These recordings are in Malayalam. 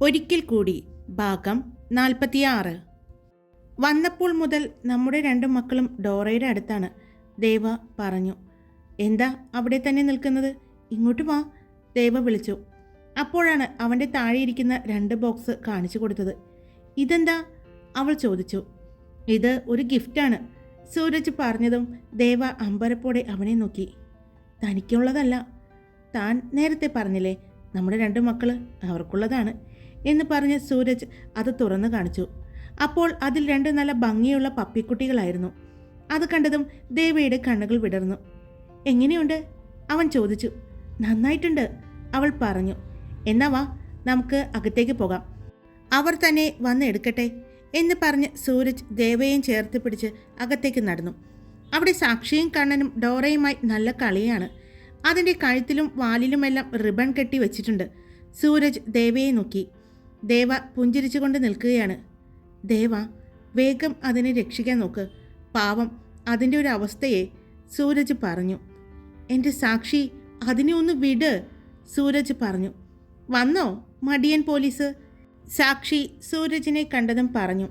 ഒരിക്കൽ കൂടി ഭാഗം 46. വന്നപ്പോൾ മുതൽ നമ്മുടെ രണ്ടു മക്കളും ഡോറയുടെ അടുത്താണ്. ദേവ പറഞ്ഞു. എന്താ അവിടെ തന്നെ നിൽക്കുന്നത്? ഇങ്ങോട്ട് വാ, ദേവ വിളിച്ചു. അപ്പോഴാണ് അവൻ്റെ താഴെയിരിക്കുന്ന 2 ബോക്സ് കാണിച്ചു കൊടുത്തത്. ഇതെന്താ? അവൾ ചോദിച്ചു. ഇത് ഒരു ഗിഫ്റ്റാണ്, സൂരജ് പറഞ്ഞതും ദേവ അമ്പരപ്പോടെ അവനെ നോക്കി. തനിക്കുള്ളതല്ല, താൻ നേരത്തെ പറഞ്ഞില്ലേ നമ്മുടെ 2 മക്കൾ അവർക്കുള്ളതാണ് എന്ന് പറഞ്ഞ് സൂരജ് അത് തുറന്നു കാണിച്ചു. അപ്പോൾ അതിൽ 2 നല്ല ഭംഗിയുള്ള പപ്പിക്കുട്ടികളായിരുന്നു. അത് കണ്ടതും ദേവയുടെ കണ്ണുകൾ വിടർന്നു. എങ്ങനെയുണ്ട്? അവൻ ചോദിച്ചു. നന്നായിട്ടുണ്ട്, അവൾ പറഞ്ഞു. എന്നാ വാ, നമുക്ക് അകത്തേക്ക് പോകാം, അവർ തന്നെ വന്ന് എടുക്കട്ടെ എന്ന് പറഞ്ഞ് സൂരജ് ദേവയെയും ചേർത്ത് പിടിച്ച് അകത്തേക്ക് നടന്നു. അവിടെ സാക്ഷിയും കണ്ണനും ഡോറയുമായി നല്ല കളിയാണ്. അതിൻ്റെ കഴുത്തിലും വാലിലുമെല്ലാം റിബൺ കെട്ടി വെച്ചിട്ടുണ്ട്. സൂരജ് ദേവയെ നോക്കി. ദേവ പുഞ്ചിരിച്ചുകൊണ്ട് നിൽക്കുകയാണ്. ദേവ, വേഗം അതിനെ രക്ഷിക്കാൻ നോക്ക്, പാവം അതിൻ്റെ ഒരു അവസ്ഥയെ, സൂരജ് പറഞ്ഞു. എൻ്റെ സാക്ഷി, അതിനെ ഒന്ന് വിട്, സൂരജ് പറഞ്ഞു. വന്നോ മടിയൻ പോലീസ്? സാക്ഷി സൂരജിനെ കണ്ടതും പറഞ്ഞു.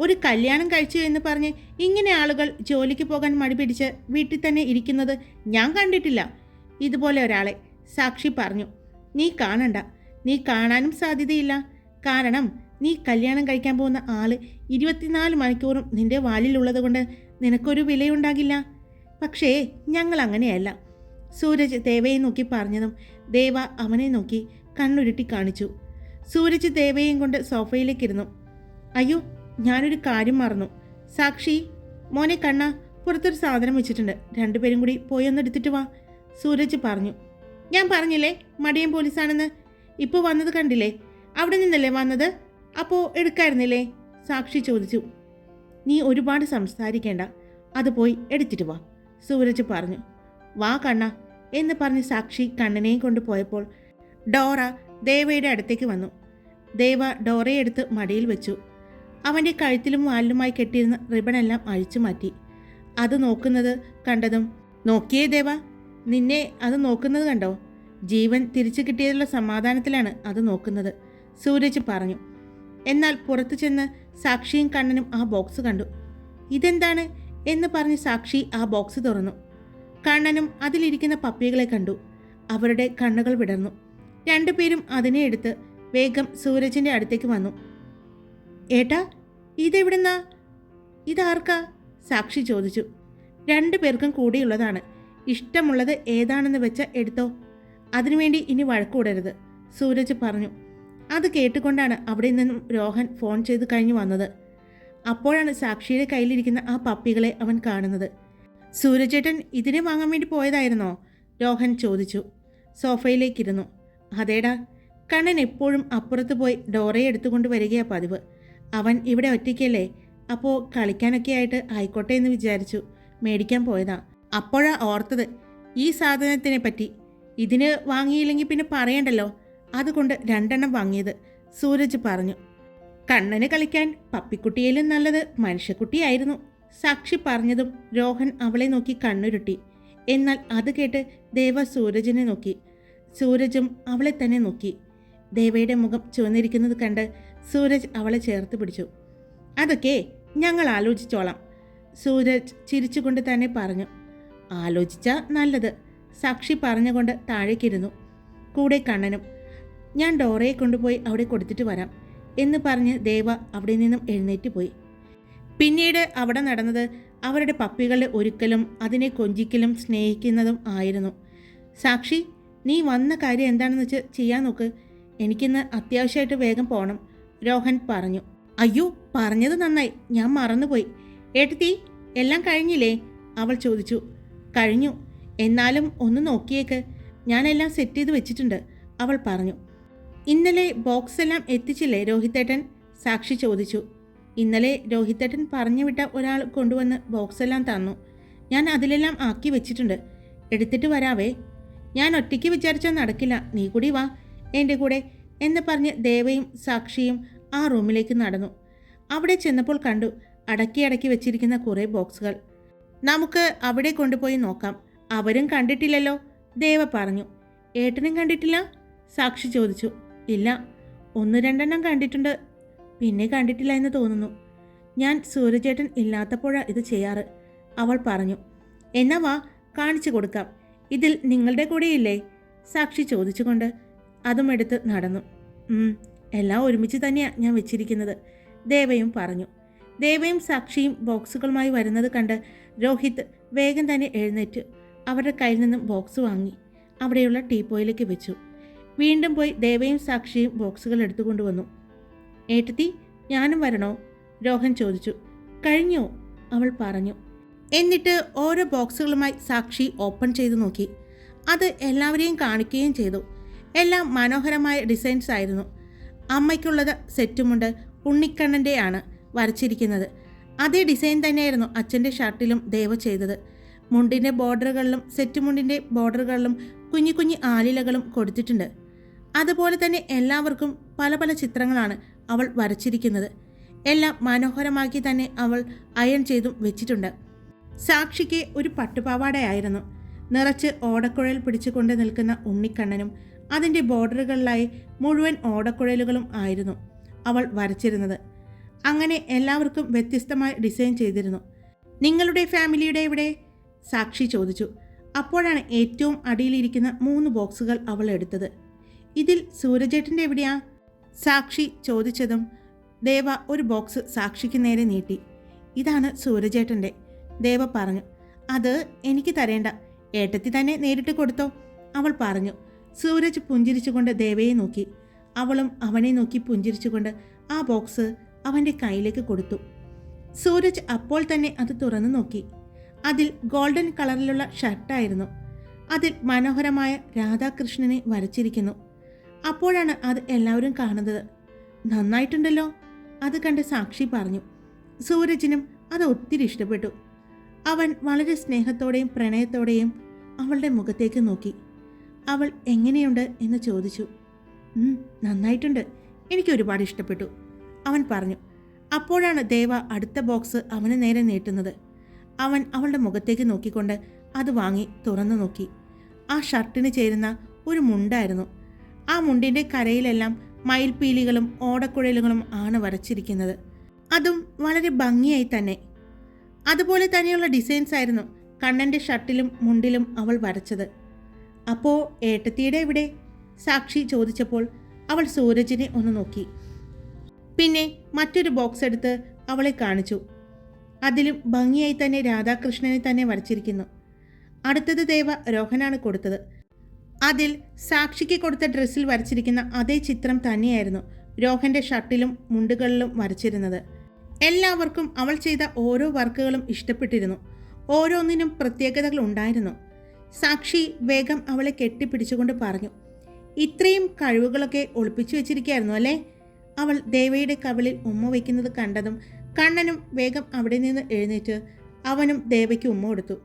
ഒരു കല്യാണം കഴിച്ചു എന്ന് പറഞ്ഞ് ഇങ്ങനെ ആളുകൾ ജോലിക്ക് പോകാൻ മടി പിടിച്ച് വീട്ടിൽ തന്നെ ഇരിക്കുന്നത് ഞാൻ കണ്ടിട്ടില്ല, ഇതുപോലെ ഒരാളെ, സാക്ഷി പറഞ്ഞു. നീ കാണണ്ട, നീ കാണാനും സാധ്യതയില്ല. കാരണം നീ കല്യാണം കഴിക്കാൻ പോകുന്ന ആള് 24 മണിക്കൂറും നിന്റെ വാലിലുള്ളത് കൊണ്ട് നിനക്കൊരു വിലയുണ്ടാകില്ല. പക്ഷേ ഞങ്ങൾ അങ്ങനെയല്ല, സൂരജ് ദേവയെ നോക്കി പറഞ്ഞതും ദേവ അവനെ നോക്കി കണ്ണുരുട്ടി കാണിച്ചു. സൂരജ് ദേവയെയും കൊണ്ട് സോഫയിലേക്കിരുന്നു. അയ്യോ, ഞാനൊരു കാര്യം മറന്നു. സാക്ഷി, മോനെ കണ്ണ, പുറത്തൊരു സാധനം വെച്ചിട്ടുണ്ട്, 2 പേരും കൂടി പോയി ഒന്ന് എടുത്തിട്ട് വാ, സൂരജ് പറഞ്ഞു. ഞാൻ പറഞ്ഞില്ലേ മടിയൻ പോലീസാണെന്ന്? ഇപ്പോൾ വന്നത് കണ്ടില്ലേ? അവിടെ നിന്നല്ലേ വന്നത്? അപ്പോൾ എടുക്കായിരുന്നില്ലേ? സാക്ഷി ചോദിച്ചു. നീ ഒരുപാട് സംസാരിക്കേണ്ട, അത് പോയി എടുത്തിട്ട് വാ, സൂരജ് പറഞ്ഞു. വാ കണ്ണ എന്ന് പറഞ്ഞ് സാക്ഷി കണ്ണനെയും കൊണ്ട് പോയപ്പോൾ ഡോറ ദേവയുടെ അടുത്തേക്ക് വന്നു. ദേവ ഡോറയെ എടുത്ത് മടിയിൽ വെച്ചു. അവൻ്റെ കഴുത്തിലും വാലിലുമായി കെട്ടിയിരുന്ന റിബണെല്ലാം അഴിച്ചു മാറ്റി. അത് നോക്കുന്നത് കണ്ടതും, നോക്കിയേ ദേവ, നിന്നെ അത് നോക്കുന്നത് കണ്ടോ? ജീവൻ തിരിച്ചു കിട്ടിയതിലുള്ള സമാധാനത്തിലാണ് അത് നോക്കുന്നത്, സൂരജ് പറഞ്ഞു. എന്നാൽ പുറത്തു ചെന്ന് സാക്ഷിയും കണ്ണനും ആ ബോക്സ് കണ്ടു. ഇതെന്താണ് എന്ന് പറഞ്ഞ് സാക്ഷി ആ ബോക്സ് തുറന്നു. കണ്ണനും അതിലിരിക്കുന്ന പപ്പികളെ കണ്ടു. അവരുടെ കണ്ണുകൾ വിടർന്നു. 2 പേരും അതിനെ എടുത്ത് വേഗം സൂരജിൻ്റെ അടുത്തേക്ക് വന്നു. ഏട്ടാ, ഇതെവിടുന്നാ? ഇതാർക്കാ? സാക്ഷി ചോദിച്ചു. 2 പേർക്കും കൂടിയുള്ളതാണ്, ഇഷ്ടമുള്ളത് ഏതാണെന്ന് വെച്ച് എടുത്തോ, അതിനുവേണ്ടി ഇനി വഴക്കൂടരുത്, സൂരജ് പറഞ്ഞു. അത് കേട്ടുകൊണ്ടാണ് അവിടെ നിന്നും രോഹൻ ഫോൺ ചെയ്ത് കഴിഞ്ഞ് വന്നത്. അപ്പോഴാണ് സാക്ഷിയുടെ കയ്യിലിരിക്കുന്ന ആ പപ്പികളെ അവൻ കാണുന്നത്. സൂരജേട്ടൻ ഇതിനെ വാങ്ങാൻ വേണ്ടി പോയതായിരുന്നോ? രോഹൻ ചോദിച്ചു. സോഫയിലേക്കിരുന്നു. അതേടാ, കണ്ണൻ എപ്പോഴും അപ്പുറത്ത് പോയി ഡോറയെ എടുത്തുകൊണ്ട് വരികയാ പതിവ്. അവൻ ഇവിടെ ഒറ്റയ്ക്കല്ലേ, അപ്പോൾ കളിക്കാനൊക്കെ ആയിട്ട് ആയിക്കോട്ടെ എന്ന് വിചാരിച്ചു മേടിക്കാൻ പോയതാ. അപ്പോഴാ ഓർത്തത് ഈ സാധനത്തിനെ പറ്റി. ഇതിന് വാങ്ങിയില്ലെങ്കിൽ പിന്നെ പറയണ്ടല്ലോ, അതുകൊണ്ട് 2 എണ്ണം വാങ്ങിയത്, സൂരജ് പറഞ്ഞു. കണ്ണന് കളിക്കാൻ പപ്പിക്കുട്ടിയിലും നല്ലത് മനുഷ്യക്കുട്ടിയായിരുന്നു, സാക്ഷി പറഞ്ഞതും രോഹൻ അവളെ നോക്കി കണ്ണുരുട്ടി. എന്നാൽ അത് കേട്ട് ദേവ സൂരജിനെ നോക്കി. സൂരജും അവളെ തന്നെ നോക്കി. ദേവയുടെ മുഖം ചുവന്നിരിക്കുന്നത് കണ്ട് സൂരജ് അവളെ ചേർത്ത് പിടിച്ചു. അതൊക്കെ ഞങ്ങൾ ആലോചിച്ചോളാം, സൂരജ് ചിരിച്ചുകൊണ്ട് തന്നെ പറഞ്ഞു. ആലോചിച്ച നല്ലത്, സാക്ഷി പറഞ്ഞുകൊണ്ട് താഴേക്കിരുന്നു. കൂടെ കണ്ണനും. ഞാൻ ഡോറയെ കൊണ്ടുപോയി അവിടെ കൊടുത്തിട്ട് വരാം എന്ന് പറഞ്ഞ് ദേവ അവിടെ നിന്നും എഴുന്നേറ്റ് പോയി. പിന്നീട് അവിടെ നടന്നത് അവരുടെ പപ്പികളുടെ ഒരുക്കലും അതിനെ കൊഞ്ചിക്കലും സ്നേഹിക്കുന്നതും ആയിരുന്നു. സാക്ഷി, നീ വന്ന കാര്യം എന്താണെന്ന് വെച്ച് ചെയ്യാൻ നോക്ക്, എനിക്കിന്ന് അത്യാവശ്യമായിട്ട് വേഗം പോകണം, രോഹൻ പറഞ്ഞു. അയ്യോ, പറഞ്ഞത് നന്നായി, ഞാൻ മറന്നുപോയി. ഏട്ടത്തി, എല്ലാം കഴിഞ്ഞില്ലേ? അവൾ ചോദിച്ചു. കഴിഞ്ഞു, എന്നാലും ഒന്ന് നോക്കിയേക്ക്, ഞാനെല്ലാം സെറ്റ് ചെയ്ത് വെച്ചിട്ടുണ്ട്, അവൾ പറഞ്ഞു. ഇന്നലെ ബോക്സ് എല്ലാം എത്തിച്ചില്ലേ രോഹിത്തേട്ടൻ? സാക്ഷി ചോദിച്ചു. ഇന്നലെ രോഹിത്തേട്ടൻ പറഞ്ഞു വിട്ട ഒരാൾ കൊണ്ടുവന്ന് ബോക്സ് എല്ലാം തന്നു, ഞാൻ അതിലെല്ലാം ആക്കി വെച്ചിട്ടുണ്ട്, എടുത്തിട്ട് വരാവേ. ഞാൻ ഒറ്റയ്ക്ക് വിചാരിച്ചാൽ നടക്കില്ല, നീ കൂടി വാ എൻ്റെ കൂടെ എന്ന് പറഞ്ഞ് ദേവയും സാക്ഷിയും ആ റൂമിലേക്ക് നടന്നു. അവിടെ ചെന്നപ്പോൾ കണ്ടു അടക്കി വെച്ചിരിക്കുന്ന കുറേ ബോക്സുകൾ. നമുക്ക് അവിടെ കൊണ്ടുപോയി നോക്കാം, അവരും കണ്ടിട്ടില്ലല്ലോ, ദേവ പറഞ്ഞു. ഏട്ടനും കണ്ടിട്ടില്ല? സാക്ഷി ചോദിച്ചു. ഇല്ല, ഒന്ന് രണ്ടെണ്ണം കണ്ടിട്ടുണ്ട്, പിന്നെ കണ്ടിട്ടില്ല എന്ന് തോന്നുന്നു. ഞാൻ സൂരജേട്ടൻ ഇല്ലാത്തപ്പോഴാണ് ഇത് ചെയ്യാറ്, അവൾ പറഞ്ഞു. എന്നാ വാ, കാണിച്ചു കൊടുക്കാം. ഇതിൽ നിങ്ങളുടെ കൂടെയില്ലേ? സാക്ഷി ചോദിച്ചുകൊണ്ട് അതും എടുത്ത് നടന്നു. എല്ലാം ഒരുമിച്ച് തന്നെയാണ് ഞാൻ വെച്ചിരിക്കുന്നത്, ദേവയും പറഞ്ഞു. ദേവയും സാക്ഷിയും ബോക്സുകളുമായി വരുന്നത് കണ്ട് രോഹിത് വേഗം തന്നെ എഴുന്നേറ്റ് അവരുടെ കയ്യിൽ നിന്നും ബോക്സ് വാങ്ങി അവിടെയുള്ള ടീപ്പോയിലേക്ക് വെച്ചു. വീണ്ടും പോയി ദേവയും സാക്ഷിയും ബോക്സുകൾ എടുത്തുകൊണ്ടുവന്നു. ഏട്ടത്തി, ഞാനും വരണോ? രോഹൻ ചോദിച്ചു. കഴിഞ്ഞോ, അവൾ പറഞ്ഞു. എന്നിട്ട് ഓരോ ബോക്സുകളുമായി സാക്ഷി ഓപ്പൺ ചെയ്തു നോക്കി. അത് എല്ലാവരെയും കാണിക്കുകയും ചെയ്തു. എല്ലാം മനോഹരമായ ഡിസൈൻസ് ആയിരുന്നു. അമ്മയ്ക്കുള്ളത് സെറ്റുമുണ്ട് ഉണ്ണിക്കണ്ണൻ്റെയാണ് വരച്ചിരിക്കുന്നത്. അതേ ഡിസൈൻ തന്നെയായിരുന്നു അച്ഛൻ്റെ ഷർട്ടിലും ദേവ ചെയ്തത്. മുണ്ടിൻ്റെ ബോർഡറുകളിലും സെറ്റുമുണ്ടിൻ്റെ ബോർഡറുകളിലും കുഞ്ഞു കുഞ്ഞു ആലിലകളും കൊടുത്തിട്ടുണ്ട്. അതുപോലെ തന്നെ എല്ലാവർക്കും പല പല ചിത്രങ്ങളാണ് അവൾ വരച്ചിരിക്കുന്നത്. എല്ലാം മനോഹരമാക്കി തന്നെ അവൾ അയൺ ചെയ്തും വെച്ചിട്ടുണ്ട്. സാക്ഷിക്ക് ഒരു പട്ടുപാവാടയായിരുന്നു. നിറച്ച് ഓടക്കുഴൽ പിടിച്ചുകൊണ്ട് നിൽക്കുന്ന ഉണ്ണിക്കണ്ണനും അതിൻ്റെ ബോർഡറുകളിലായി മുഴുവൻ ഓടക്കുഴലുകളും ആയിരുന്നു അവൾ വരച്ചിരുന്നത്. അങ്ങനെ എല്ലാവർക്കും വ്യത്യസ്തമായ ഡിസൈൻ ചെയ്തിരുന്നു. നിങ്ങളുടെ ഫാമിലിയുടെ എവിടെ? സാക്ഷി ചോദിച്ചു. അപ്പോഴാണ് ഏറ്റവും അടിയിലിരിക്കുന്ന 3 ബോക്സുകൾ അവൾ എടുത്തത്. ഇതിൽ സൂരജേട്ടൻ്റെ എവിടെയാ? സാക്ഷി ചോദിച്ചതും ദേവ ഒരു ബോക്സ് സാക്ഷിക്ക് നേരെ നീട്ടി. ഇതാണ് സൂരജേട്ടൻ്റെ, ദേവ പറഞ്ഞു. അത് എനിക്ക് തരേണ്ട, ഏട്ടത്തി തന്നെ നേരിട്ട് കൊടുത്തോ, അവൾ പറഞ്ഞു. സൂരജ് പുഞ്ചിരിച്ചുകൊണ്ട് ദേവയെ നോക്കി. അവളും അവനെ നോക്കി പുഞ്ചിരിച്ചുകൊണ്ട് ആ ബോക്സ് അവൻ്റെ കയ്യിലേക്ക് കൊടുത്തു. സൂരജ് അപ്പോൾ തന്നെ അത് തുറന്നു നോക്കി. അതിൽ ഗോൾഡൻ കളറിലുള്ള ഷർട്ടായിരുന്നു. അതിൽ മനോഹരമായ രാധാകൃഷ്ണനെ വരച്ചിരിക്കുന്നു. അപ്പോഴാണ് അത് എല്ലാവരും കാണുന്നത്. നന്നായിട്ടുണ്ടല്ലോ, അത് കണ്ട് സാക്ഷി പറഞ്ഞു. സൂരജിനും അത് ഒത്തിരി ഇഷ്ടപ്പെട്ടു. അവൻ വളരെ സ്നേഹത്തോടെയും പ്രണയത്തോടെയും അവളുടെ മുഖത്തേക്ക് നോക്കി. അവൾ എങ്ങനെയുണ്ട് എന്ന് ചോദിച്ചു. നന്നായിട്ടുണ്ട്, എനിക്ക് ഒരുപാട് ഇഷ്ടപ്പെട്ടു, അവൻ പറഞ്ഞു. അപ്പോഴാണ് ദേവ അടുത്ത ബോക്സ് അവന് നേരെ നീട്ടുന്നത്. അവൻ അവളുടെ മുഖത്തേക്ക് നോക്കിക്കൊണ്ട് അത് വാങ്ങി തുറന്നു നോക്കി. ആ ഷർട്ടിന് ചേരുന്ന ഒരു മുണ്ടായിരുന്നു. ആ മുണ്ടിൻ്റെ കരയിലെല്ലാം മയിൽപ്പീലികളും ഓടക്കുഴലുകളും ആണ് വരച്ചിരിക്കുന്നത്. അതും വളരെ ഭംഗിയായി തന്നെ. അതുപോലെ തന്നെയുള്ള ഡിസൈൻസ് ആയിരുന്നു കണ്ണൻ്റെ ഷർട്ടിലും മുണ്ടിലും അവൾ വരച്ചത്. അപ്പോൾ ഏട്ടത്തിയുടെ എവിടെ? സാക്ഷി ചോദിച്ചപ്പോൾ അവൾ സൂരജിനെ ഒന്ന് നോക്കി. പിന്നെ മറ്റൊരു ബോക്സ് എടുത്ത് അവളെ കാണിച്ചു. അതിലും ഭംഗിയായി തന്നെ രാധാകൃഷ്ണനെ തന്നെ വരച്ചിരിക്കുന്നു. അടുത്തത് ദേവ രോഹനാണ് കൊടുത്തത്. അതിൽ സാക്ഷിക്ക് കൊടുത്ത ഡ്രസ്സിൽ വരച്ചിരിക്കുന്ന അതേ ചിത്രം തന്നെയായിരുന്നു രോഹൻ്റെ ഷർട്ടിലും മുണ്ടുകളിലും വരച്ചിരുന്നത്. എല്ലാവർക്കും അവൾ ചെയ്ത ഓരോ വർക്കുകളും ഇഷ്ടപ്പെട്ടിരുന്നു. ഓരോന്നിനും പ്രത്യേകതകൾ ഉണ്ടായിരുന്നു. സാക്ഷി വേഗം അവളെ കെട്ടിപ്പിടിച്ചുകൊണ്ട് പറഞ്ഞു. ഇത്രയും കഴിവുകളൊക്കെ ഒളിപ്പിച്ചു വെച്ചിരിക്കുകയായിരുന്നു അല്ലേ? അവൾ ദേവയുടെ കവിളിൽ ഉമ്മ വയ്ക്കുന്നത് കണ്ടതും കണ്ണനും വേഗം അവിടെ നിന്ന് എഴുന്നേറ്റ് അവനും ദേവയ്ക്ക് ഉമ്മ കൊടുത്തു.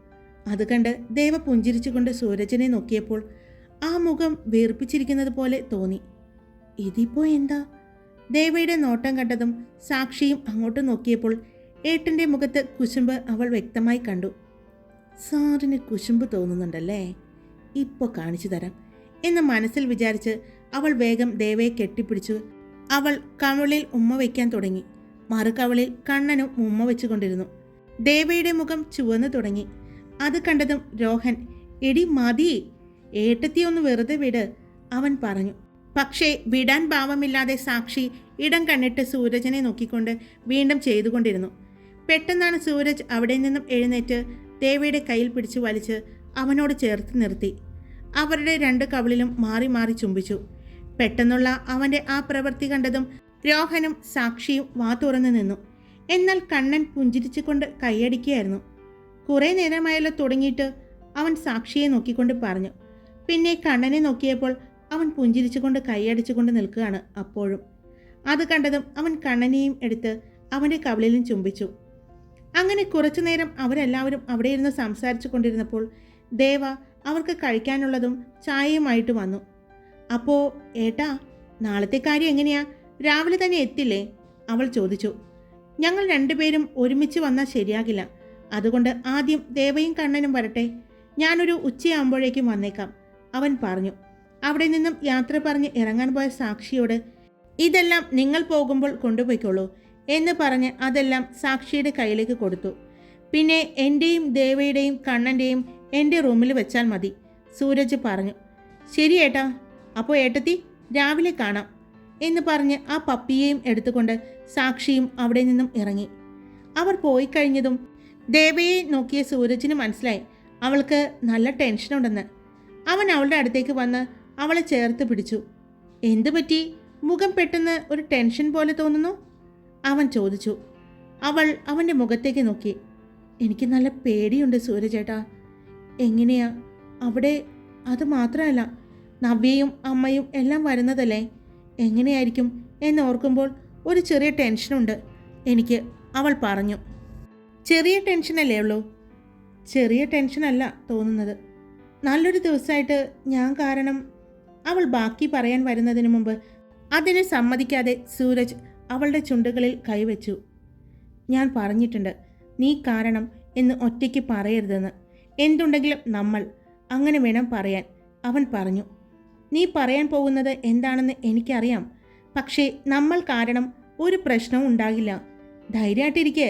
അത് കണ്ട് ദേവ പുഞ്ചിരിച്ചുകൊണ്ട് സൂരജിനെ നോക്കിയപ്പോൾ ആ മുഖം വീർപ്പിച്ചിരിക്കുന്നത് പോലെ തോന്നി. ഇതിപ്പോൾ എന്താ? ദേവയുടെ നോട്ടം കണ്ടതും സാക്ഷിയും അങ്ങോട്ട് നോക്കിയപ്പോൾ ഏട്ടൻ്റെ മുഖത്ത് കുശുമ്പ് അവൾ വ്യക്തമായി കണ്ടു. സാറിന് കുശുമ്പ് തോന്നുന്നുണ്ടല്ലേ? ഇപ്പോൾ കാണിച്ചു തരാം എന്ന് മനസ്സിൽ വിചാരിച്ച് അവൾ വേഗം ദേവയെ കെട്ടിപ്പിടിച്ചു. അവൾ കവിളിൽ ഉമ്മ വയ്ക്കാൻ തുടങ്ങി. മറുകവിളിൽ കണ്ണനും ഉമ്മ വെച്ചുകൊണ്ടിരുന്നു. ദേവയുടെ മുഖം ചുവന്നു തുടങ്ങി. അത് കണ്ടതും രോഹൻ, എടി മതി, ഏട്ടത്തി ഒന്ന് വെറുതെ വിട്, അവൻ പറഞ്ഞു. പക്ഷേ വിടാൻ ഭാവമില്ലാതെ സാക്ഷി ഇടം കണ്ണിട്ട് സൂരജിനെ നോക്കിക്കൊണ്ട് വീണ്ടും ചെയ്തുകൊണ്ടിരുന്നു. പെട്ടെന്നാണ് സൂരജ് അവിടെ നിന്നും എഴുന്നേറ്റ് ദേവയുടെ കയ്യിൽ പിടിച്ചു വലിച്ച് അവനോട് ചേർത്ത് നിർത്തി. അവരുടെ 2 കവിളിലും മാറി മാറി ചുംബിച്ചു. പെട്ടെന്നുള്ള അവൻ്റെ ആ പ്രവൃത്തി കണ്ടതും രോഹനും സാക്ഷിയും വാ തുറന്നു നിന്നു. എന്നാൽ കണ്ണൻ പുഞ്ചിരിച്ചുകൊണ്ട് കൈയടിക്കുകയായിരുന്നു. കുറേ നേരമായല്ലോ തുടങ്ങിയിട്ട്, അവൻ സാക്ഷിയെ നോക്കിക്കൊണ്ട് പറഞ്ഞു. പിന്നെ കണ്ണനെ നോക്കിയപ്പോൾ അവൻ പുഞ്ചിരിച്ചുകൊണ്ട് കൈയടിച്ചുകൊണ്ട് നിൽക്കുകയാണ് അപ്പോഴും. അത് കണ്ടതും അവൻ കണ്ണനെയും എടുത്ത് അവൻ്റെ കവിളിലും ചുംബിച്ചു. അങ്ങനെ കുറച്ചു നേരം അവരെല്ലാവരും അവിടെ ഇരുന്ന് സംസാരിച്ചു കൊണ്ടിരുന്നപ്പോൾ ദേവ അവർക്ക് കഴിക്കാനുള്ളതും ചായയുമായിട്ട് വന്നു. അപ്പോൾ ഏട്ടാ, നാളത്തെ കാര്യം എങ്ങനെയാ? രാവിലെ തന്നെ എത്തില്ലേ? അവൾ ചോദിച്ചു. ഞങ്ങൾ 2 പേരും ഒരുമിച്ച് വന്നാൽ ശരിയാകില്ല. അതുകൊണ്ട് ആദ്യം ദേവയും കണ്ണനും വരട്ടെ. ഞാനൊരു ഉച്ചയാകുമ്പോഴേക്കും വന്നേക്കാം, അവൻ പറഞ്ഞു. അവിടെ നിന്നും യാത്ര പറഞ്ഞ് ഇറങ്ങാൻ പോയ സാക്ഷിയോട് ഇതെല്ലാം നിങ്ങൾ പോകുമ്പോൾ കൊണ്ടുപോയിക്കോളൂ എന്ന് പറഞ്ഞ് അതെല്ലാം സാക്ഷിയുടെ കയ്യിലേക്ക് കൊടുത്തു. പിന്നെ എൻ്റെയും ദേവയുടെയും കണ്ണൻ്റെയും എൻ്റെ റൂമിൽ വെച്ചാൽ മതി, സൂരജ് പറഞ്ഞു. ശരി ഏട്ടാ, അപ്പോൾ ഏട്ടത്തി രാവിലെ കാണാം എന്ന് പറഞ്ഞ് ആ പപ്പിയെയും എടുത്തുകൊണ്ട് സാക്ഷിയും അവിടെ നിന്നും ഇറങ്ങി. അവർ പോയി കഴിഞ്ഞതും ദേവയെ നോക്കിയ സൂരജിന് മനസ്സിലായി അവൾക്ക് നല്ല ടെൻഷനുണ്ടെന്ന്. അവൻ അവളുടെ അടുത്തേക്ക് വന്ന് അവളെ ചേർത്ത് പിടിച്ചു. എന്തു പറ്റി, മുഖം പെട്ടെന്ന് ഒരു ടെൻഷൻ പോലെ തോന്നുന്നു, അവൻ ചോദിച്ചു. അവൾ അവൻ്റെ മുഖത്തേക്ക് നോക്കി. എനിക്ക് നല്ല പേടിയുണ്ട് സൂരജേട്ടാ. എങ്ങനെയാ അവിടെ? അത് മാത്രമല്ല, നവ്യയും അമ്മയും എല്ലാം വരുന്നതല്ലേ, എങ്ങനെയായിരിക്കും എന്നോർക്കുമ്പോൾ ഒരു ചെറിയ ടെൻഷനുണ്ട് എനിക്ക്, അവൾ പറഞ്ഞു. ചെറിയ ടെൻഷനല്ലേ ഉള്ളൂ? ചെറിയ ടെൻഷനല്ല തോന്നുന്നത്. നല്ലൊരു ദിവസമായിട്ട് ഞാൻ കാരണം. അവൾ ബാക്കി പറയാൻ വരുന്നതിന് മുമ്പ് അതിന് സമ്മതിക്കാതെ സൂരജ് അവളുടെ ചുണ്ടുകളിൽ കൈവച്ചു. ഞാൻ പറഞ്ഞിട്ടുണ്ട് നീ കാരണം എന്ന് ഒറ്റയ്ക്ക് പറയരുതെന്ന്. എന്തുണ്ടെങ്കിലും നമ്മൾ അങ്ങനെ വേണം പറയാൻ, അവൻ പറഞ്ഞു. നീ പറയാൻ പോകുന്നത് എന്താണെന്ന് എനിക്കറിയാം, പക്ഷേ നമ്മൾ കാരണം ഒരു പ്രശ്നവും ഉണ്ടാകില്ല. ധൈര്യമായിട്ടിരിക്കെ.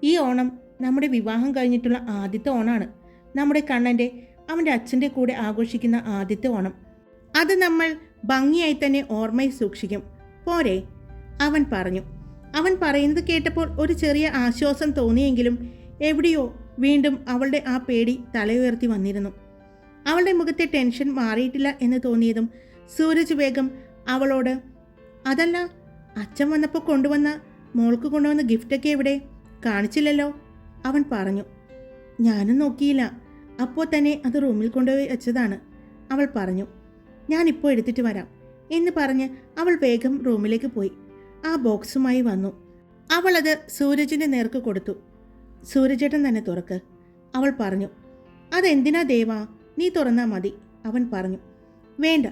ഈ ഓണം നമ്മുടെ വിവാഹം കഴിഞ്ഞിട്ടുള്ള ആദ്യത്തെ ഓണമാണ്. നമ്മുടെ കണ്ണൻ്റെ അവൻ്റെ അച്ഛൻ്റെ കൂടെ ആഘോഷിക്കുന്ന ആദ്യത്തെ ഓണം. അത് നമ്മൾ ഭംഗിയായി തന്നെ ഓർമ്മയിൽ സൂക്ഷിക്കും, പോരെ, അവൻ പറഞ്ഞു. അവൻ പറയുന്നത് കേട്ടപ്പോൾ ഒരു ചെറിയ ആശ്വാസം തോന്നിയെങ്കിലും എവിടെയോ വീണ്ടും അവളുടെ ആ പേടി തലയുയർത്തി വന്നിരുന്നു. അവളുടെ മുഖത്തെ ടെൻഷൻ മാറിയിട്ടില്ല എന്ന് തോന്നിയതും സൂരജ് വേഗം അവളോട്, അതല്ല, അച്ഛൻ വന്നപ്പോൾ കൊണ്ടുവന്ന മോൾക്ക് കൊണ്ടുവന്ന ഗിഫ്റ്റൊക്കെ എവിടെ? കാണിച്ചില്ലല്ലോ, അവൻ പറഞ്ഞു. ഞാനും നോക്കിയില്ല, അപ്പോൾ തന്നെ അത് റൂമിൽ കൊണ്ടുപോയി വെച്ചതാണ്, അവൾ പറഞ്ഞു. ഞാനിപ്പോൾ എടുത്തിട്ട് വരാം എന്ന് പറഞ്ഞ് അവൾ വേഗം റൂമിലേക്ക് പോയി. ആ ബോക്സുമായി വന്നു. അവളത് സൂരജിൻ്റെ നേർക്ക് കൊടുത്തു. സൂരജേട്ടൻ തന്നെ തുറക്ക്, അവൾ പറഞ്ഞു. അതെന്തിനാ ദേവാ, നീ തുറന്നാൽ മതി, അവൻ പറഞ്ഞു. വേണ്ട,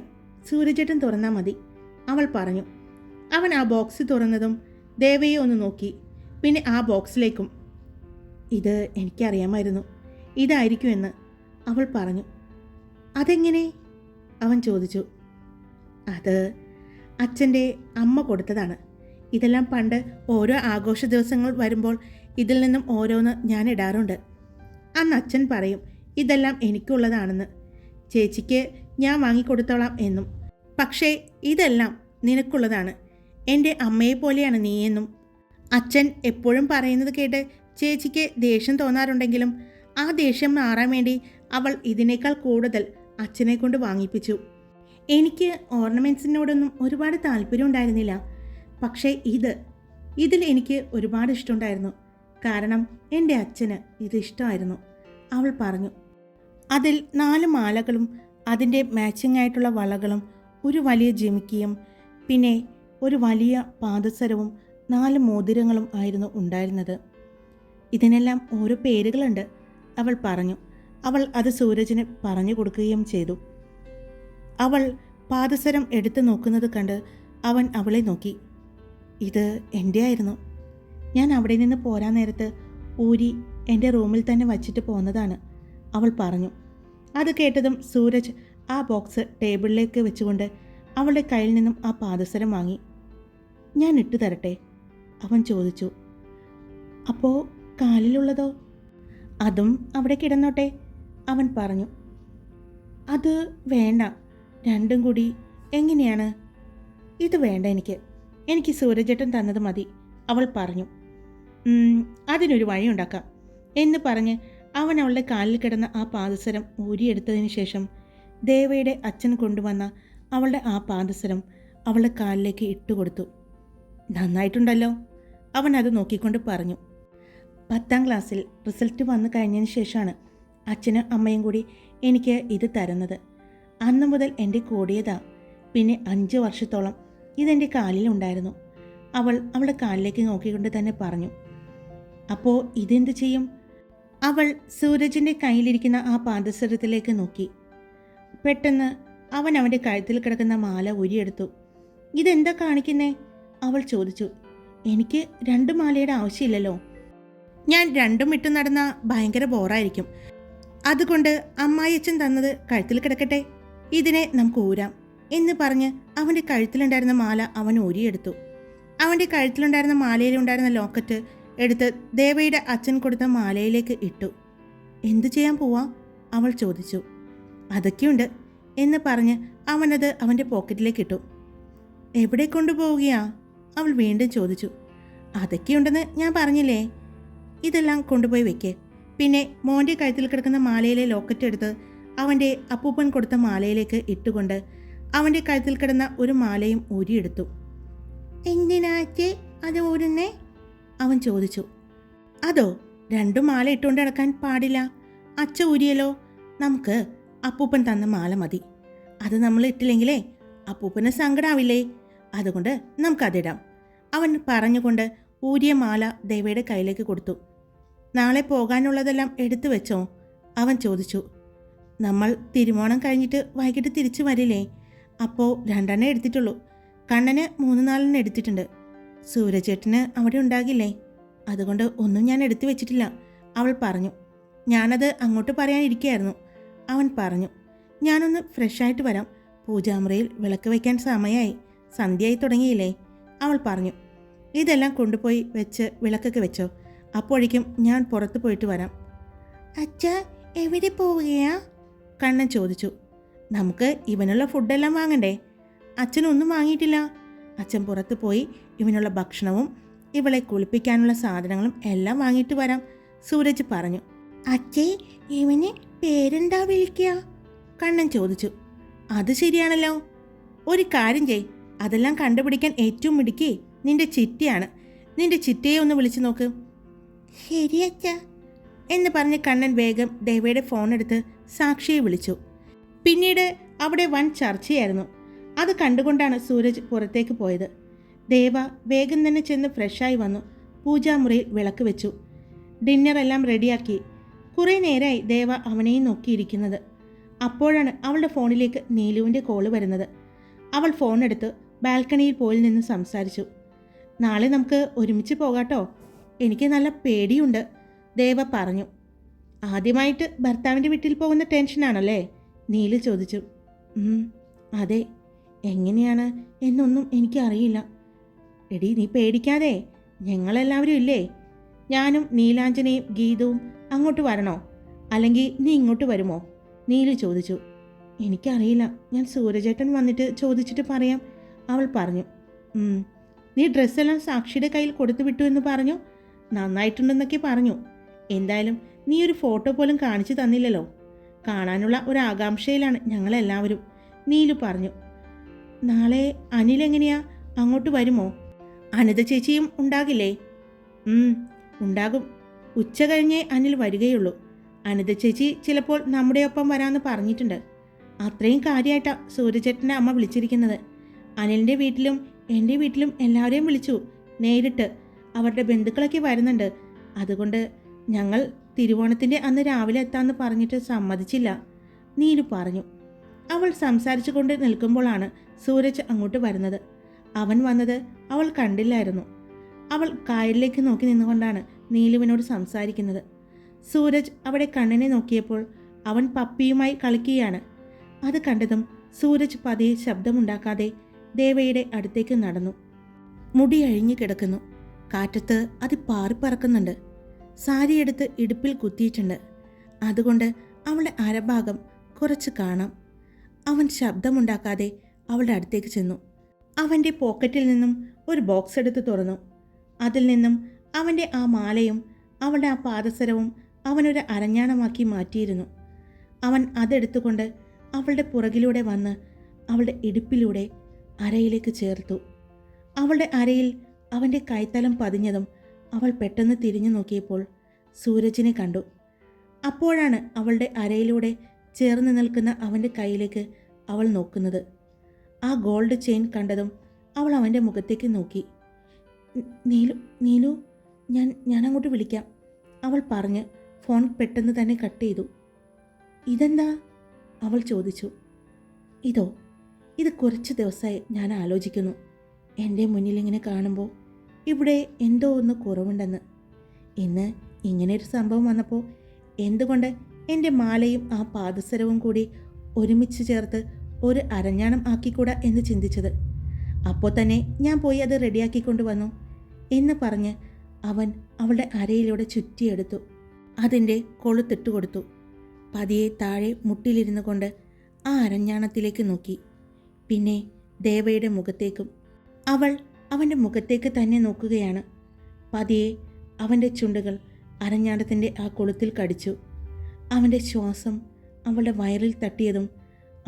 സൂരജേട്ടൻ തുറന്നാൽ മതി, അവൾ പറഞ്ഞു. അവൻ ആ ബോക്സ് തുറന്നതും ദേവയെ ഒന്ന് നോക്കി, പിന്നെ ആ ബോക്സിലേക്കും. ഇത് എനിക്കറിയാമായിരുന്നു ഇതായിരിക്കുമെന്ന്, അവൾ പറഞ്ഞു. അതെങ്ങനെ, അവൻ ചോദിച്ചു. അത് അച്ഛൻ്റെ അമ്മ കൊടുത്തതാണ്. ഇതെല്ലാം പണ്ട് ഓരോ ആഘോഷ ദിവസങ്ങൾ വരുമ്പോൾ ഇതിൽ നിന്നും ഓരോന്ന് ഞാൻ ഇടാറുണ്ട്. അന്ന് അച്ഛൻ പറയും ഇതെല്ലാം എനിക്കുള്ളതാണെന്ന്, ചേച്ചിക്ക് ഞാൻ വാങ്ങിക്കൊടുത്തോളാം എന്നും. പക്ഷേ ഇതെല്ലാം നിനക്കുള്ളതാണ്, എൻ്റെ അമ്മയെ പോലെയാണ് നീയെന്നും. അച്ഛൻ എപ്പോഴും പറയുന്നത് കേട്ട് ചേച്ചിക്ക് ദേഷ്യം തോന്നാറുണ്ടെങ്കിലും ആ ദേഷ്യം മാറാൻ വേണ്ടി അവൾ ഇതിനേക്കാൾ കൂടുതൽ അച്ഛനെ കൊണ്ട് വാങ്ങിപ്പിച്ചു. എനിക്ക് ഓർണമെൻറ്റ്സിനോടൊന്നും ഒരുപാട് താല്പര്യം ഉണ്ടായിരുന്നില്ല, പക്ഷേ ഇതിൽ എനിക്ക് ഒരുപാട് ഇഷ്ടമുണ്ടായിരുന്നു. കാരണം എൻ്റെ അച്ഛന് ഇത് ഇഷ്ടമായിരുന്നു, അവൾ പറഞ്ഞു. അതിൽ 4 മാലകളും അതിൻ്റെ മാച്ചിങ് ആയിട്ടുള്ള വളകളും ഒരു വലിയ ജിമിക്കിയും പിന്നെ ഒരു വലിയ പാദസരവും 4 മോതിരങ്ങളും ആയിരുന്നു ഉണ്ടായിരുന്നത്. ഇതിനെല്ലാം ഓരോ പേരുകളുണ്ട്, അവൾ പറഞ്ഞു. അവൾ അത് സൂരജിന് പറഞ്ഞു കൊടുക്കുകയും ചെയ്തു. അവൾ പാദസരം എടുത്തു നോക്കുന്നത് കണ്ട് അവൻ അവളെ നോക്കി. ഇത് എൻ്റെ ആയിരുന്നു. ഞാൻ അവിടെ നിന്ന് പോരാൻ നേരത്ത് ഊരി എൻ്റെ റൂമിൽ തന്നെ വച്ചിട്ട് പോന്നതാണ്, അവൾ പറഞ്ഞു. അത് കേട്ടതും സൂരജ് ആ ബോക്സ് ടേബിളിലേക്ക് വെച്ചുകൊണ്ട് അവളുടെ കയ്യിൽ നിന്നും ആ പാദസരം വാങ്ങി. ഞാൻ ഇട്ടു തരട്ടെ, അവൻ ചോദിച്ചു. അപ്പോൾ കാലിലുള്ളതോ? അതും അവിടെ കിടന്നോട്ടെ, അവൻ പറഞ്ഞു. അത് വേണ്ട, രണ്ടും കൂടി എങ്ങനെയാണ്? ഇത് വേണ്ട, എനിക്ക് സൂരജേട്ടൻ തന്നത് മതി, അവൾ പറഞ്ഞു. അതിനൊരു വഴിയുണ്ടാക്കാം എന്ന് പറഞ്ഞ് അവൻ അവളുടെ കാലിൽ കിടന്ന ആ പാദസരം ഊരിയെടുത്തതിന് ശേഷം ദേവയുടെ അച്ഛൻ കൊണ്ടുവന്ന അവളുടെ ആ പാദസരം അവളുടെ കാലിലേക്ക് ഇട്ടുകൊടുത്തു. നന്നായിട്ടുണ്ടല്ലോ, അവൻ അത് നോക്കിക്കൊണ്ട് പറഞ്ഞു. 10ാം ക്ലാസ്സിൽ റിസൾട്ട് വന്നു കഴിഞ്ഞതിന് ശേഷമാണ് അച്ഛനും അമ്മയും കൂടി എനിക്ക് ഇത് തരുന്നത്. അന്നു മുതൽ എൻ്റെ കൂടിയതാ. പിന്നെ 5 വർഷത്തോളം ഇതെൻ്റെ കാലിലുണ്ടായിരുന്നു, അവൾ അവളുടെ കാലിലേക്ക് നോക്കിക്കൊണ്ട് തന്നെ പറഞ്ഞു. അപ്പോൾ ഇതെന്ത് ചെയ്യും? അവൾ സൂരജിൻ്റെ കയ്യിലിരിക്കുന്ന ആ പാദസരത്തിലേക്ക് നോക്കി. പെട്ടെന്ന് അവൻ അവൻ്റെ കഴുത്തിൽ കിടക്കുന്ന മാല ഊരിയെടുത്തു. ഇതെന്താ കാണിക്കുന്നേ? അവൾ ചോദിച്ചു. എനിക്ക് 2 മാലയുടെ ആവശ്യമില്ലല്ലോ. ഞാൻ 2ഉം ഇട്ട് നടന്ന ഭയങ്കര ബോറായിരിക്കും. അതുകൊണ്ട് അമ്മായിയച്ഛൻ തന്നത് കഴുത്തിൽ കിടക്കട്ടെ, ഇതിനെ നമുക്ക് ഊരാം എന്ന് പറഞ്ഞ് അവൻ്റെ കഴുത്തിലുണ്ടായിരുന്ന മാല അവൻ ഊരിയെടുത്തു. അവൻ്റെ കഴുത്തിലുണ്ടായിരുന്ന മാലയിലുണ്ടായിരുന്ന ലോക്കറ്റ് എടുത്ത് ദേവയുടെ അച്ഛൻ കൊടുത്ത മാലയിലേക്ക് ഇട്ടു. എന്തു ചെയ്യാൻ പോവാ? അവൾ ചോദിച്ചു. അതൊക്കെയുണ്ട് എന്ന് പറഞ്ഞ് അവനത് അവൻ്റെ പോക്കറ്റിലേക്ക് ഇട്ടു. എവിടെ കൊണ്ടുപോവുകയാ? അവൾ വീണ്ടും ചോദിച്ചു. അതൊക്കെയുണ്ടെന്ന് ഞാൻ പറഞ്ഞില്ലേ. ഇതെല്ലാം കൊണ്ടുപോയി വെക്കേ. പിന്നെ മോൻ്റെ കഴുത്തിൽ കിടക്കുന്ന മാലയിലെ ലോക്കറ്റ് എടുത്ത് അവൻ്റെ അപ്പൂപ്പൻ കൊടുത്ത മാലയിലേക്ക് ഇട്ടുകൊണ്ട് അവൻ്റെ കഴുത്തിൽ കിടന്ന ഒരു മാലയും ഊരിയെടുത്തു. എന്തിനാച്ചേ അത് ഊരുന്നേ? അവൻ ചോദിച്ചു. അതോ, രണ്ടും മാല ഇട്ടുകൊണ്ട് നടക്കാൻ പാടില്ല. അച്ഛ ഊരിയല്ലോ. നമുക്ക് അപ്പൂപ്പൻ തന്ന മാല മതി. അത് നമ്മൾ ഇട്ടില്ലെങ്കിലേ അപ്പൂപ്പന് സങ്കടാവില്ലേ? അതുകൊണ്ട് നമുക്കതിടാം. അവൻ പറഞ്ഞുകൊണ്ട് ഊരിയ മാല ദേവയുടെ കയ്യിലേക്ക് കൊടുത്തു. നാളെ പോകാനുള്ളതെല്ലാം എടുത്തു വെച്ചോ? അവൻ ചോദിച്ചു. നമ്മൾ തിരുവോണം കഴിഞ്ഞിട്ട് വൈകിട്ട് തിരിച്ചു വരില്ലേ? അപ്പോൾ 2 എടുത്തിട്ടുള്ളൂ. കണ്ണന് 3-4 എടുത്തിട്ടുണ്ട്. സൂരജേട്ടന് അവിടെ ഉണ്ടാകില്ലേ? അതുകൊണ്ട് ഒന്നും ഞാൻ എടുത്തു വെച്ചിട്ടില്ല, അവൾ പറഞ്ഞു. ഞാനത് അങ്ങോട്ട് പറയാനിരിക്കുകയായിരുന്നു. അവൻ പറഞ്ഞു. ഞാനൊന്ന് ഫ്രഷായിട്ട് വരാം. പൂജാമുറിയിൽ വിളക്ക് വയ്ക്കാൻ സമയമായി, സന്ധ്യയായി തുടങ്ങിയില്ലേ? അവൾ പറഞ്ഞു. ഇതെല്ലാം കൊണ്ടുപോയി വെച്ച് വിളക്കൊക്കെ വെച്ചോ. അപ്പോഴേക്കും ഞാൻ പുറത്ത് പോയിട്ട് വരാം. അച്ഛ, എവിടെ പോവുകയാ? കണ്ണൻ ചോദിച്ചു. നമുക്ക് ഇവനുള്ള ഫുഡെല്ലാം വാങ്ങണ്ടേ? അച്ഛനൊന്നും വാങ്ങിയിട്ടില്ല. അച്ഛൻ പുറത്ത് പോയി ഇവനുള്ള ഭക്ഷണവും ഇവളെ കുളിപ്പിക്കാനുള്ള സാധനങ്ങളും എല്ലാം വാങ്ങിയിട്ട് വരാം, സൂരജ് പറഞ്ഞു. അച്ഛേ, ഇവന് പേരെന്താ വിളിക്കുക? കണ്ണൻ ചോദിച്ചു. അത് ശരിയാണല്ലോ. ഒരു കാര്യം ചെയ്, അതെല്ലാം കണ്ടുപിടിക്കാൻ ഏറ്റവും മിടുക്കി നിന്റെ ചിറ്റയാണ്. നിന്റെ ചിറ്റയെ ഒന്ന് വിളിച്ചു നോക്ക്. ശരി അച്ഛ എന്ന് പറഞ്ഞ് കണ്ണൻ വേഗം ദേവയുടെ ഫോൺ എടുത്ത് സാക്ഷിയെ വിളിച്ചു. പിന്നീട് അവിടെ വൻ ചർച്ചയായിരുന്നു. അത് കണ്ടുകൊണ്ടാണ് സൂരജ് പുറത്തേക്ക് പോയത്. ദേവ വേഗം തന്നെ ചെന്ന് ഫ്രഷായി വന്നു. പൂജാമുറിയിൽ വിളക്ക് വെച്ചു. ഡിന്നറെല്ലാം റെഡിയാക്കി. കുറേ നേരമായി ദേവ അവനെയും നോക്കിയിരിക്കുന്നത്. അപ്പോഴാണ് അവളുടെ ഫോണിലേക്ക് നീലുവിൻ്റെ കോള് വരുന്നത്. അവൾ ഫോണെടുത്ത് ബാൽക്കണിയിൽ പോയി നിന്ന് സംസാരിച്ചു. നാളെ നമുക്ക് ഒരുമിച്ച് പോകാട്ടോ, എനിക്ക് നല്ല പേടിയുണ്ട്, ദേവ പറഞ്ഞു. ആദ്യമായിട്ട് ഭർത്താവിൻ്റെ വീട്ടിൽ പോകുന്ന ടെൻഷനാണല്ലേ? നീലു ചോദിച്ചു. അതെ, എങ്ങനെയാണ് എന്നൊന്നും എനിക്കറിയില്ല. എടി, നീ പേടിക്കാതെ, ഞങ്ങളെല്ലാവരും ഇല്ലേ? ഞാനും നീലാഞ്ജനയും ഗീതവും അങ്ങോട്ട് വരണോ, അല്ലെങ്കിൽ നീ ഇങ്ങോട്ട് വരുമോ? നീലു ചോദിച്ചു. എനിക്കറിയില്ല, ഞാൻ സൂരജേട്ടൻ വന്നിട്ട് ചോദിച്ചിട്ട് പറയാം, അവൾ പറഞ്ഞു. നീ ഡ്രസ്സെല്ലാം സാക്ഷിയുടെ കയ്യിൽ കൊടുത്തു വിട്ടു എന്ന് പറഞ്ഞു. നന്നായിട്ടുണ്ടെന്നൊക്കെ പറഞ്ഞു. എന്തായാലും നീ ഒരു ഫോട്ടോ പോലും കാണിച്ചു തന്നില്ലല്ലോ. കാണാനുള്ള ഒരു ആകാംക്ഷയിലാണ് ഞങ്ങളെല്ലാവരും, നീലു പറഞ്ഞു. നാളെ അനിൽ എങ്ങനെയാ, അങ്ങോട്ട് വരുമോ? അനിത ചേച്ചിയും ഉണ്ടാകില്ലേ? ഉണ്ടാകും. ഉച്ച കഴിഞ്ഞേ അനിൽ വരികയുള്ളൂ. അനിത ചേച്ചി ചിലപ്പോൾ നമ്മുടെ ഒപ്പം വരാമെന്ന് പറഞ്ഞിട്ടുണ്ട്. അത്രയും കാര്യമായിട്ടാണ് സൂര്യചേട്ടൻ്റെ അമ്മ വിളിച്ചിരിക്കുന്നത്. അനിലിൻ്റെ വീട്ടിലും എൻ്റെ വീട്ടിലും എല്ലാവരെയും വിളിച്ചു നേരിട്ട്. അവരുടെ ബന്ധുക്കളൊക്കെ വരുന്നുണ്ട്. അതുകൊണ്ട് ഞങ്ങൾ തിരുവോണത്തിൻ്റെ അന്ന് രാവിലെ എത്താമെന്ന് പറഞ്ഞിട്ട് സമ്മതിച്ചില്ല, നീലു പറഞ്ഞു. അവൾ സംസാരിച്ചു കൊണ്ട് നിൽക്കുമ്പോഴാണ് സൂരജ് അങ്ങോട്ട് വരുന്നത്. അവൻ വന്നത് അവൾ കണ്ടില്ലായിരുന്നു. അവൾ കായലിലേക്ക് നോക്കി നിന്നുകൊണ്ടാണ് നീലുവിനോട് സംസാരിക്കുന്നത്. സൂരജ് അവിടെ കണ്ണനെ നോക്കിയപ്പോൾ അവൻ പപ്പിയുമായി കളിക്കുകയാണ്. അത് കണ്ടതും സൂരജ് പതിയെ ശബ്ദമുണ്ടാക്കാതെ ദേവയുടെ അടുത്തേക്ക് നടന്നു. മുടി അഴിഞ്ഞു കിടക്കുന്നു. കാറ്റത്ത് അത് പാറിപ്പറക്കുന്നുണ്ട്. സാരിയെടുത്ത് ഇടുപ്പിൽ കുത്തിയിട്ടുണ്ട്. അതുകൊണ്ട് അവളുടെ അരഭാഗം കുറച്ച് കാണാം. അവൻ ശബ്ദമുണ്ടാക്കാതെ അവളുടെ അടുത്തേക്ക് ചെന്നു. അവൻ്റെ പോക്കറ്റിൽ നിന്നും ഒരു ബോക്സ് എടുത്ത് തുറന്നു. അതിൽ നിന്നും അവൻ്റെ ആ മാലയും അവളുടെ ആ പാദസരവും അവനൊരു അരഞ്ഞാണമാക്കി മാറ്റിയിരുന്നു. അവൻ അതെടുത്തുകൊണ്ട് അവളുടെ പുറകിലൂടെ വന്ന് അവളുടെ ഇടുപ്പിലൂടെ അരയിലേക്ക് ചേർത്തു. അവളുടെ അരയിൽ അവൻ്റെ കൈത്തലം പതിഞ്ഞതും അവൾ പെട്ടെന്ന് തിരിഞ്ഞു നോക്കിയപ്പോൾ സൂരജിനെ കണ്ടു. അപ്പോഴാണ് അവളുടെ അരയിലൂടെ ചേർന്ന് നിൽക്കുന്ന അവൻ്റെ കൈയിലേക്ക് അവൾ നോക്കുന്നത്. ആ ഗോൾഡ് ചെയിൻ കണ്ടതും അവൾ അവൻ്റെ മുഖത്തേക്ക് നോക്കി. നീലു നീലു ഞാൻ അങ്ങോട്ട് വിളിക്കാം, അവൾ പറഞ്ഞ് ഫോൺ പെട്ടെന്ന് തന്നെ കട്ട് ചെയ്തു. ഇതെന്താ, അവൾ ചോദിച്ചു. ഇത് കുറച്ച് ദിവസമായി ഞാൻ ആലോചിക്കുന്നു. എൻ്റെ മുന്നിലിങ്ങനെ കാണുമ്പോൾ ഇവിടെ എന്തോ ഒന്ന് കുറവുണ്ടെന്ന്. ഇന്ന് ഇങ്ങനെയൊരു സംഭവം വന്നപ്പോൾ എന്തുകൊണ്ട് എൻ്റെ മാലയും ആ പാദസരവും കൂടി ഒരുമിച്ച് ചേർത്ത് ഒരു അരഞ്ഞാണം ആക്കിക്കൂടാ എന്ന് ചിന്തിച്ചത്. അപ്പോൾ തന്നെ ഞാൻ പോയി അത് റെഡിയാക്കിക്കൊണ്ട് വന്നു എന്ന് പറഞ്ഞ് അവൻ അവളുടെ അരയിലൂടെ ചുറ്റിയെടുത്തു. അതിൻ്റെ കൊളുത്തിട്ട് കൊടുത്തു. പതിയെ താഴെ മുട്ടിലിരുന്നു കൊണ്ട് ആ അരഞ്ഞാണത്തിലേക്ക് നോക്കി. പിന്നെ ദേവയുടെ മുഖത്തേക്കും. അവൾ അവൻ്റെ മുഖത്തേക്ക് തന്നെ നോക്കുകയാണ്. പതിയെ അവൻ്റെ ചുണ്ടുകൾ അരഞ്ഞാണത്തിൻ്റെ ആ കൊളുത്തിൽ കടിച്ചു. അവൻ്റെ ശ്വാസം അവളുടെ വയറിൽ തട്ടിയതും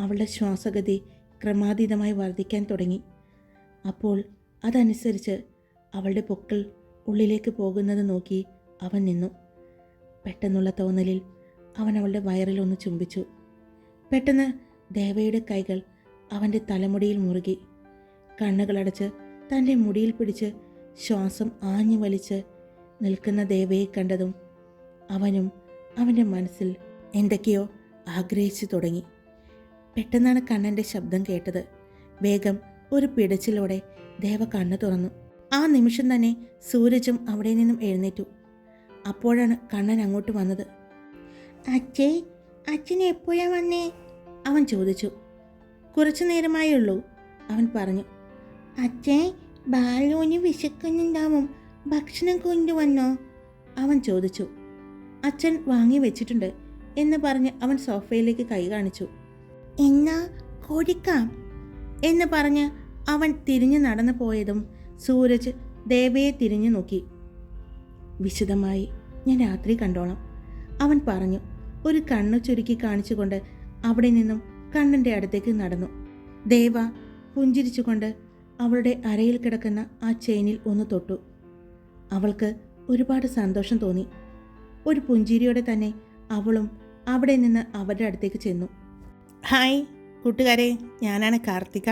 അവളുടെ ശ്വാസഗതി ക്രമാതീതമായി വർദ്ധിക്കാൻ തുടങ്ങി. അപ്പോൾ അതനുസരിച്ച് അവളുടെ പൊക്കിൾ ഉള്ളിലേക്ക് പോകുന്നത് നോക്കി അവൻ നിന്നു. പെട്ടെന്നുള്ള തോന്നലിൽ അവൻ അവളുടെ വയറിലൊന്ന് ചുംബിച്ചു. പെട്ടെന്ന് ദേവയുടെ കൈകൾ അവൻ്റെ തലമുടിയിൽ മുറുകി. കണ്ണുകളടച്ച് തൻ്റെ മുടിയിൽ പിടിച്ച് ശ്വാസം ആഞ്ഞു വലിച്ച് നിൽക്കുന്ന ദേവയെ കണ്ടതും അവനും അവൻ്റെ മനസ്സിൽ എന്തൊക്കെയോ ആഗ്രഹിച്ചു തുടങ്ങി. പെട്ടെന്നാണ് കണ്ണൻ്റെ ശബ്ദം കേട്ടത്. വേഗം ഒരു പിടച്ചിലോടെ ദേവ കണ്ണു തുറന്നു. ആ നിമിഷം തന്നെ സൂരജും അവിടെ നിന്നും എഴുന്നേറ്റു. അപ്പോഴാണ് കണ്ണൻ അങ്ങോട്ട് വന്നത്. അച്ഛേ, അച്ഛൻ എപ്പോഴാ വന്നേ? അവൻ ചോദിച്ചു. കുറച്ചു നേരമായേ ഉള്ളൂ, അവൻ പറഞ്ഞു. അച്ഛേ, ബാലുവിന് വിശക്കുന്നുണ്ടാവും, ഭക്ഷണം കൊണ്ടുവന്നോ? അവൻ ചോദിച്ചു. അച്ഛൻ വാങ്ങി വെച്ചിട്ടുണ്ട് എന്ന് പറഞ്ഞ് അവൻ സോഫയിലേക്ക് കൈ കാണിച്ചു. എന്നാ കൊടുക്കാം എന്ന് പറഞ്ഞ് അവൻ തിരിഞ്ഞു നടന്നു പോയതും സൂരജ് ദേവയെ തിരിഞ്ഞു നോക്കി. വിശദമായി ഞാൻ രാത്രി കണ്ടോളാം, അവൻ പറഞ്ഞു. ഒരു കണ്ണു ചുരുക്കി കാണിച്ചുകൊണ്ട് അവിടെ നിന്നും കണ്ണൻ്റെ അടുത്തേക്ക് നടന്നു. ദേവ പുഞ്ചിരിച്ചുകൊണ്ട് അവളുടെ അരയിൽ കിടക്കുന്ന ആ ചെയിനിൽ ഒന്ന് തൊട്ടു. അവൾക്ക് ഒരുപാട് സന്തോഷം തോന്നി. ഒരു പുഞ്ചിരിയോടെ തന്നെ അവളും അവിടെ നിന്ന് അവരുടെ അടുത്തേക്ക് ചെന്നു. ഹായ് കൂട്ടുകാരെ, ഞാനാണ് കാർത്തിക.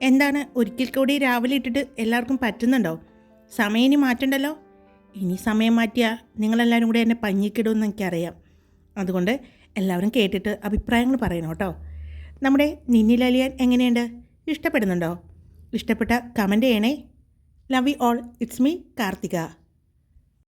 എന്താണ്, ഒരിക്കൽ കൂടി രാവിലെ ഇട്ടിട്ട് എല്ലാവർക്കും പറ്റുന്നുണ്ടോ? സമയം ഇനി മാറ്റണ്ടല്ലോ. ഇനി സമയം മാറ്റിയാൽ നിങ്ങളെല്ലാവരും കൂടി എന്നെ പഞ്ഞിക്കിടുമെന്ന് എനിക്കറിയാം. അതുകൊണ്ട് എല്ലാവരും കേട്ടിട്ട് അഭിപ്രായങ്ങൾ പറയണം കേട്ടോ. നമ്മുടെ നിന്നിലലിയാൻ എങ്ങനെയുണ്ട്? ഇഷ്ടപ്പെടുന്നുണ്ടോ? ഇഷ്ടപ്പെട്ട കമൻറ്റ് ചെയ്യണേ. Love you all. It's me Karthika.